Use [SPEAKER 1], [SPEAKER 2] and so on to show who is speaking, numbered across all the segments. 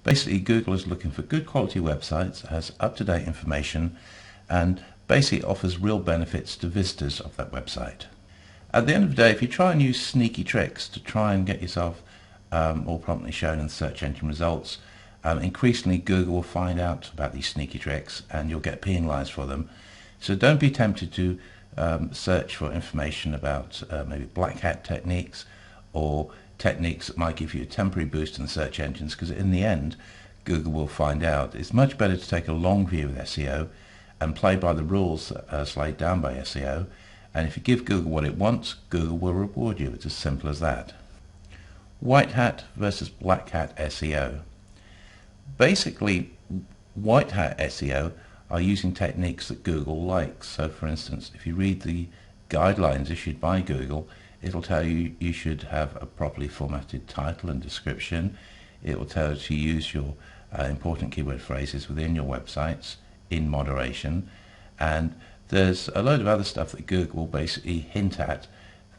[SPEAKER 1] Basically, Google is looking for good quality websites, has up-to-date information, and basically offers real benefits to visitors of that website. At the end of the day, if you try and use sneaky tricks to try and get yourself more promptly shown in search engine results, increasingly Google will find out about these sneaky tricks and you'll get penalized for them. So don't be tempted to search for information about maybe black hat techniques or techniques that might give you a temporary boost in the search engines, because in the end Google will find out. It's much better to take a long view with SEO and play by the rules that are laid down by SEO, and if you give Google what it wants, Google will reward you. It's as simple as that. White hat versus black hat SEO. Basically, white hat SEO are using techniques that Google likes. So for instance, if you read the guidelines issued by Google, it'll tell you you should have a properly formatted title and description. It will tell you to use your important keyword phrases within your websites in moderation, and there's a load of other stuff that Google will basically hint at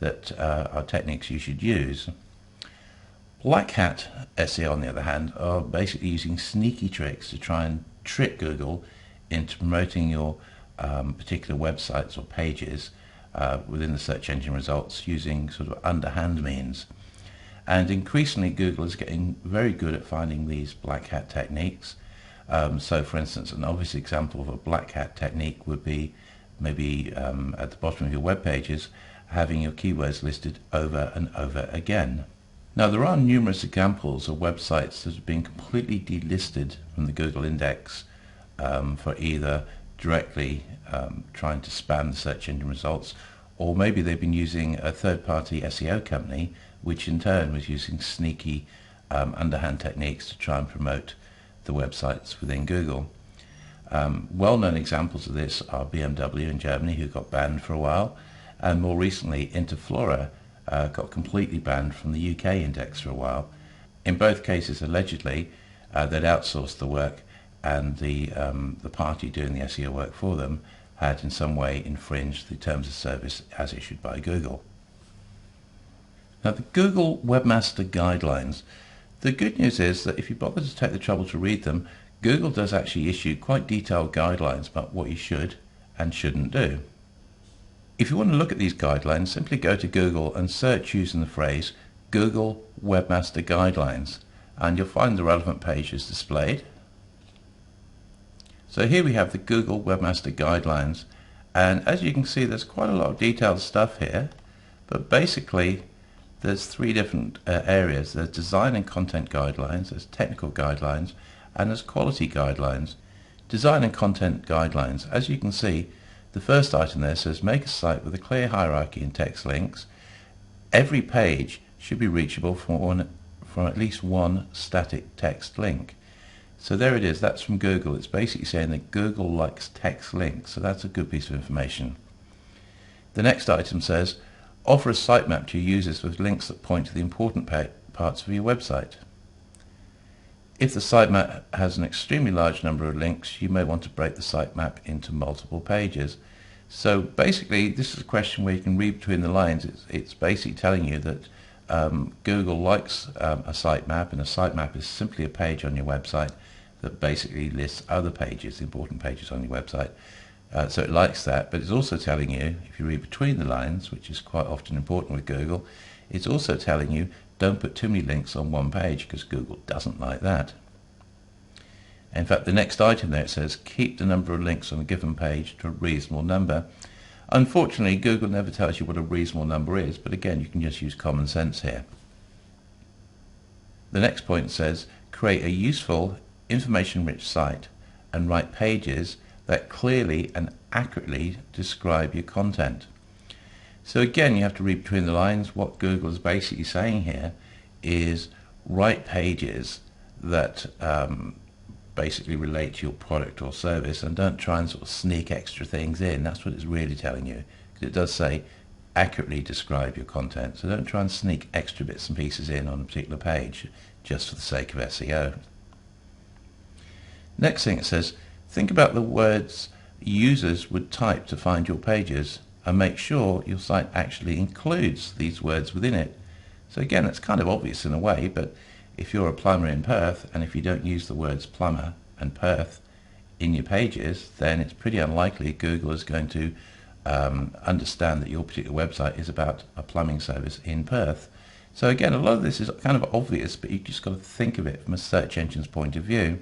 [SPEAKER 1] that are techniques you should use. Black hat SEO, on the other hand, are basically using sneaky tricks to try and trick Google into promoting your particular websites or pages within the search engine results using sort of underhand means. And increasingly Google is getting very good at finding these black hat techniques. So for instance, an obvious example of a black hat technique would be maybe at the bottom of your web pages having your keywords listed over and over again. Now, there are numerous examples of websites that have been completely delisted from the Google index for either directly trying to spam the search engine results, or maybe they've been using a third-party SEO company which in turn was using sneaky underhand techniques to try and promote the websites within Google. Well-known examples of this are BMW in Germany, who got banned for a while, and more recently Interflora got completely banned from the UK index for a while. In both cases, allegedly, they'd outsourced the work, and the party doing the SEO work for them had in some way infringed the terms of service as issued by Google. Now, the Google Webmaster Guidelines. The good news is that if you bother to take the trouble to read them, Google does actually issue quite detailed guidelines about what you should and shouldn't do. If you want to look at these guidelines, simply go to Google and search using the phrase Google Webmaster Guidelines, and you'll find the relevant pages displayed. So here we have the Google Webmaster Guidelines, and as you can see, there's quite a lot of detailed stuff here, but basically there's three different areas. There's design and content guidelines, there's technical guidelines, and there's quality guidelines. Design and content guidelines, as you can see, the first item there says make a site with a clear hierarchy and text links. Every page should be reachable from at least one static text link. So there it is, that's from Google. It's basically saying that Google likes text links, so that's a good piece of information. The next item says offer a sitemap to your users with links that point to the important parts of your website. If the sitemap has an extremely large number of links, you may want to break the sitemap into multiple pages. So basically, this is a question where you can read between the lines. It's basically telling you that Google likes a sitemap, and a sitemap is simply a page on your website that basically lists other pages, important pages on your website. So it likes that, but it's also telling you, if you read between the lines, which is quite often important with Google, it's also telling you don't put too many links on one page, because Google doesn't like that. In fact, the next item there, it says keep the number of links on a given page to a reasonable number. Unfortunately, Google never tells you what a reasonable number is, but again, you can just use common sense here. The next point says create a useful, information-rich site and write pages that clearly and accurately describe your content. So again, you have to read between the lines. What Google is basically saying here is write pages that basically relate to your product or service, and don't try and sort of sneak extra things in. That's what it's really telling you, because it does say accurately describe your content. So don't try and sneak extra bits and pieces in on a particular page just for the sake of SEO. Next thing it says, think about the words users would type to find your pages, and make sure your site actually includes these words within it. So again, it's kind of obvious in a way, but if you're a plumber in Perth, and if you don't use the words plumber and Perth in your pages, then it's pretty unlikely Google is going to understand that your particular website is about a plumbing service in Perth. So again, a lot of this is kind of obvious, but you just got to think of it from a search engine's point of view.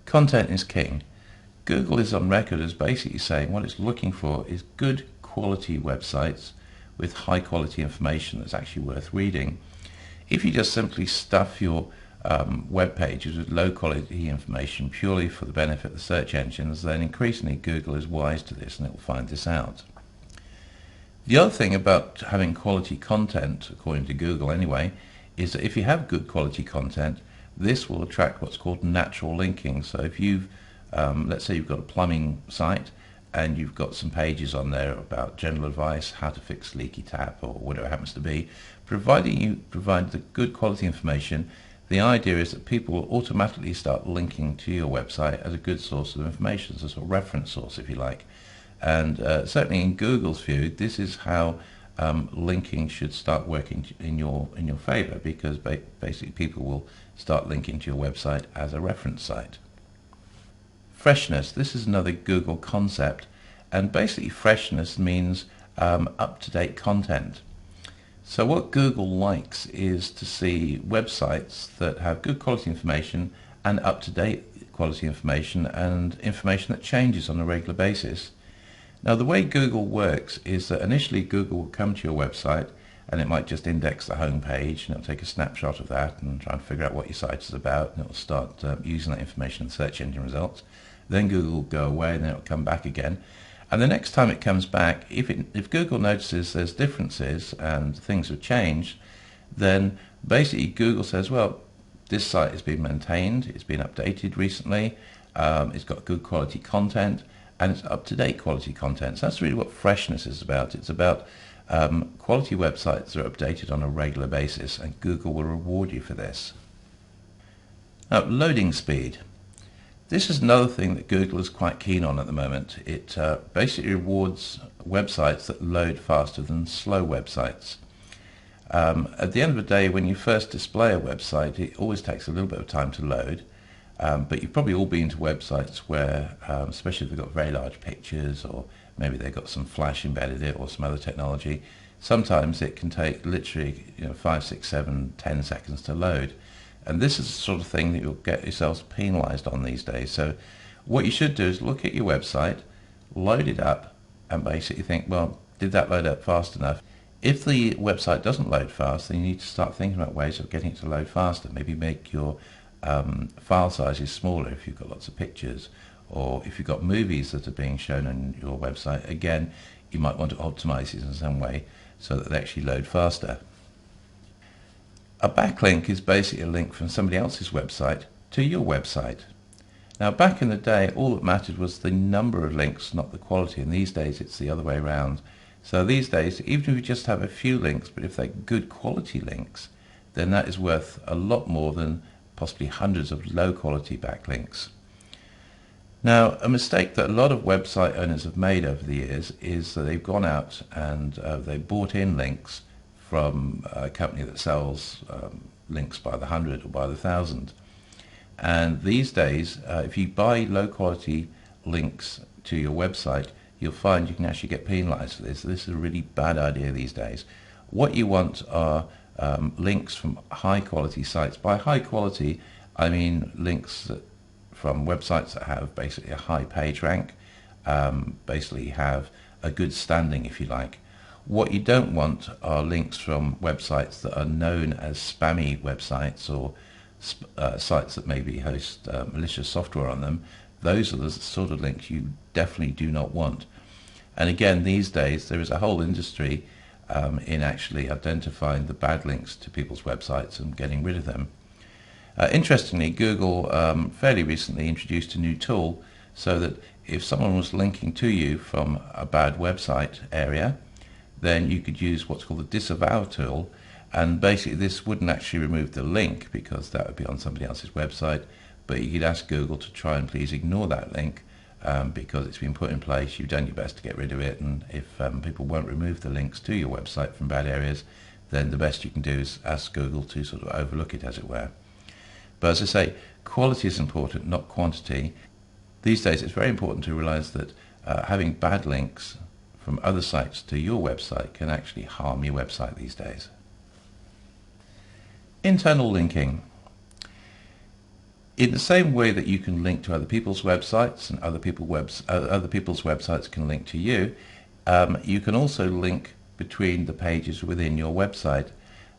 [SPEAKER 1] Content is king. Google is on record as basically saying what it's looking for is good quality websites with high quality information that's actually worth reading. If you just simply stuff your web pages with low quality information purely for the benefit of the search engines, then increasingly Google is wise to this and it will find this out. The other thing about having quality content, according to Google anyway, is that if you have good quality content, this will attract what's called natural linking. So if you've, let's say you've got a plumbing site and you've got some pages on there about general advice, how to fix leaky tap or whatever it happens to be, providing you provide the good quality information, the idea is that people will automatically start linking to your website as a good source of information, as a sort of reference source if you like. And certainly in Google's view, this is how linking should start working in your favor, because basically people will start linking to your website as a reference site. Freshness, this is another Google concept, and basically freshness means up-to-date content. So what Google likes is to see websites that have good quality information and up-to-date quality information and information that changes on a regular basis. Now the way Google works is that initially Google will come to your website and it might just index the home page and it'll take a snapshot of that and try and figure out what your site is about, and it'll start using that information in search engine results. Then Google will go away and then it'll come back again. And the next time it comes back, if Google notices there's differences and things have changed, then basically Google says, well, this site has been maintained, it's been updated recently, it's got good quality content, and it's up-to-date quality content. So that's really what freshness is about. It's about quality websites that are updated on a regular basis, and Google will reward you for this. Now, loading speed. This is another thing that Google is quite keen on at the moment. It basically rewards websites that load faster than slow websites. At the end of the day, when you first display a website, it always takes a little bit of time to load. But you've probably all been to websites where, especially if they've got very large pictures, or maybe they've got some flash embedded in it or some other technology, sometimes it can take literally 5, 6, 7, 10 seconds to load. And this is the sort of thing that you'll get yourselves penalized on these days. So what you should do is look at your website, load it up, and basically think, well, did that load up fast enough? If the website doesn't load fast, then you need to start thinking about ways of getting it to load faster. Maybe make your file sizes smaller if you've got lots of pictures, or if you've got movies that are being shown on your website. Again, you might want to optimize it in some way so that they actually load faster. A backlink is basically a link from somebody else's website to your website. Now back in the day, all that mattered was the number of links, not the quality, and these days it's the other way around. So these days, even if you just have a few links, but if they're good quality links, then that is worth a lot more than possibly hundreds of low quality backlinks. Now, a mistake that a lot of website owners have made over the years is that they've gone out and they bought in links from a company that sells links by the 100 or by the 1,000. And these days, if you buy low quality links to your website, you'll find you can actually get penalized for this. This is a really bad idea these days. What you want are links from high quality sites. By high quality, I mean links from websites that have basically a high page rank, basically have a good standing, if you like. What you don't want are links from websites that are known as spammy websites, or sites that maybe host malicious software on them. Those are the sort of links you definitely do not want. And again, these days there is a whole industry in actually identifying the bad links to people's websites and getting rid of them. Interestingly, Google fairly recently introduced a new tool so that if someone was linking to you from a bad website area, then you could use what's called the disavow tool, and basically this wouldn't actually remove the link because that would be on somebody else's website, but you could ask Google to try and please ignore that link because it's been put in place, you've done your best to get rid of it, and if people won't remove the links to your website from bad areas, then the best you can do is ask Google to sort of overlook it, as it were. But as I say, quality is important, not quantity. These days it's very important to realize that having bad links from other sites to your website can actually harm your website these days. Internal linking. In the same way that you can link to other people's websites and other people's websites can link to you, you can also link between the pages within your website.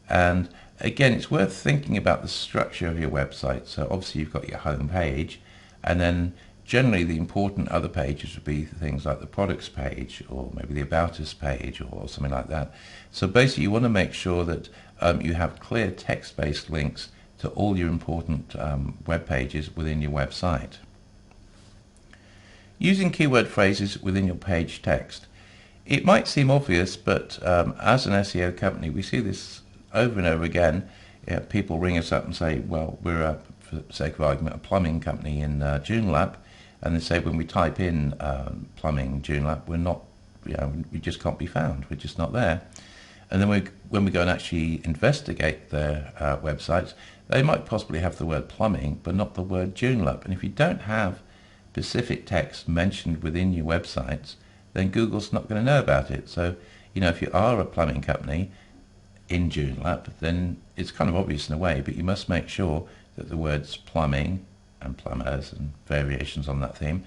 [SPEAKER 1] And again, it's worth thinking about the structure of your website. So obviously you've got your home page, and then generally the important other pages would be things like the products page, or maybe the about us page, or something like that. So basically you want to make sure that you have clear text-based links to all your important web pages within your website. Using keyword phrases within your page text. It might seem obvious, but as an SEO company, we see this over and over again. People ring us up and say, well, we're, for the sake of argument, a plumbing company in Joondalup, and they say when we type in plumbing Joondalup, we're not, we just can't be found. We're just not there. And then when we go and actually investigate their websites, they might possibly have the word plumbing, but not the word Joondalup. And if you don't have specific text mentioned within your websites, then Google's not going to know about it. So, if you are a plumbing company in Joondalup, then it's kind of obvious in a way, but you must make sure that the words plumbing and plumbers and variations on that theme,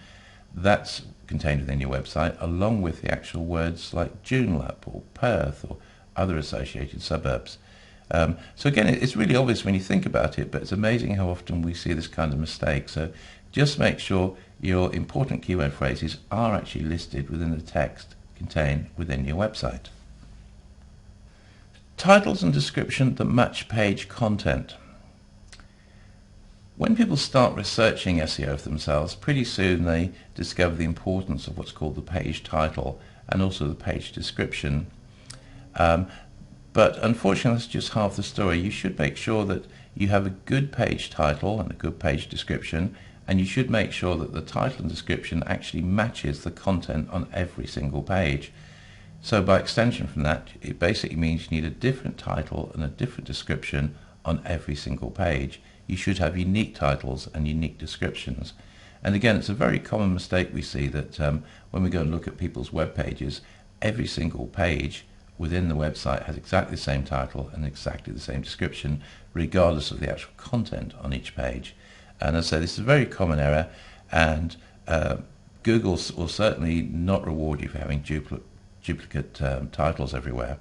[SPEAKER 1] that's contained within your website, along with the actual words like Joondalup or Perth or other associated suburbs. So again, it's really obvious when you think about it, but it's amazing how often we see this kind of mistake. So just make sure your important keyword phrases are actually listed within the text contained within your website. Titles and description that match page content. When people start researching SEO for themselves, pretty soon they discover the importance of what's called the page title and also the page description. But unfortunately, that's just half the story. You should make sure that you have a good page title and a good page description, and you should make sure that the title and description actually matches the content on every single page. So by extension from that, it basically means you need a different title and a different description on every single page. You should have unique titles and unique descriptions. And again, it's a very common mistake we see that when we go and look at people's web pages, every single page within the website has exactly the same title and exactly the same description, regardless of the actual content on each page. And as I say, this is a very common error, and Google will certainly not reward you for having duplicate titles everywhere.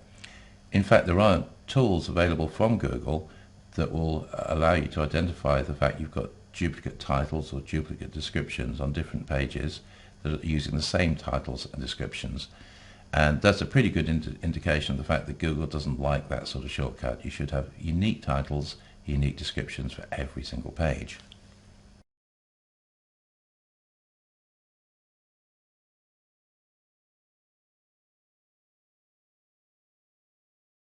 [SPEAKER 1] In fact, there are tools available from Google that will allow you to identify the fact you've got duplicate titles or duplicate descriptions on different pages that are using the same titles and descriptions. And that's a pretty good indication of the fact that Google doesn't like that sort of shortcut. You should have unique titles, unique descriptions for every single page.